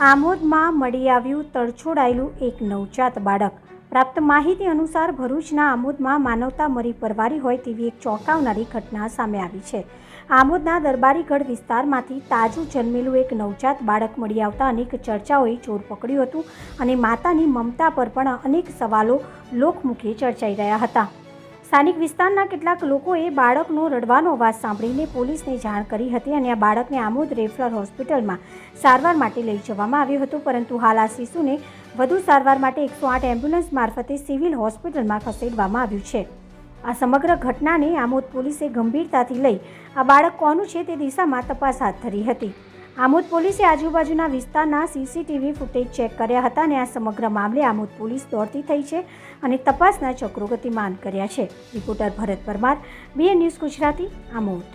આમોદમાં મળી આવ્યું તડછોડાયેલું એક નવજાત બાળક। પ્રાપ્ત માહિતી અનુસાર ભરૂચના આમોદમાં માનવતા મરી પરવારી હોય તેવી એક ચોંકાવનારી ઘટના સામે આવી છે। આમોદના દરબારીગઢ વિસ્તારમાંથી તાજું જન્મેલું એક નવજાત બાળક મળી આવતા અનેક ચર્ચાઓએ જોર પકડ્યું હતું અને માતાની મમતા પર પણ અનેક સવાલો લોકમુખે ચર્ચાઈ રહ્યા હતા। સ્થાનિક વિસ્તારના કેટલાક લોકોએ બાળકનો રડવાનો અવાજ સાંભળીને પોલીસને જાણ કરી હતી અને આ બાળકને આમોદ રેફરલ હોસ્પિટલમાં સારવાર માટે લઈ જવામાં આવ્યું હતું, પરંતુ હાલ આ શિશુને વધુ સારવાર માટે 108 એમ્બ્યુલન્સ મારફતે સિવિલ હોસ્પિટલમાં ખસેડવામાં આવ્યું છે। આ સમગ્ર ઘટનાને આમોદ પોલીસે ગંભીરતાથી લઈ આ બાળક કોનું છે તે દિશામાં તપાસ હાથ ધરી હતી। આમોદ પોલીસે આજુબાજુના વિસ્તારના સીસીટીવી ફૂટેજ ચેક કર્યા હતા અને આ સમગ્ર મામલે આમોદ પોલીસ દોડતી થઈ છે અને તપાસના ચક્રો ગતિમાન કર્યા છે। રિપોર્ટર ભરત પરમાર, BN ન્યૂઝ ગુજરાતી, આમોદ।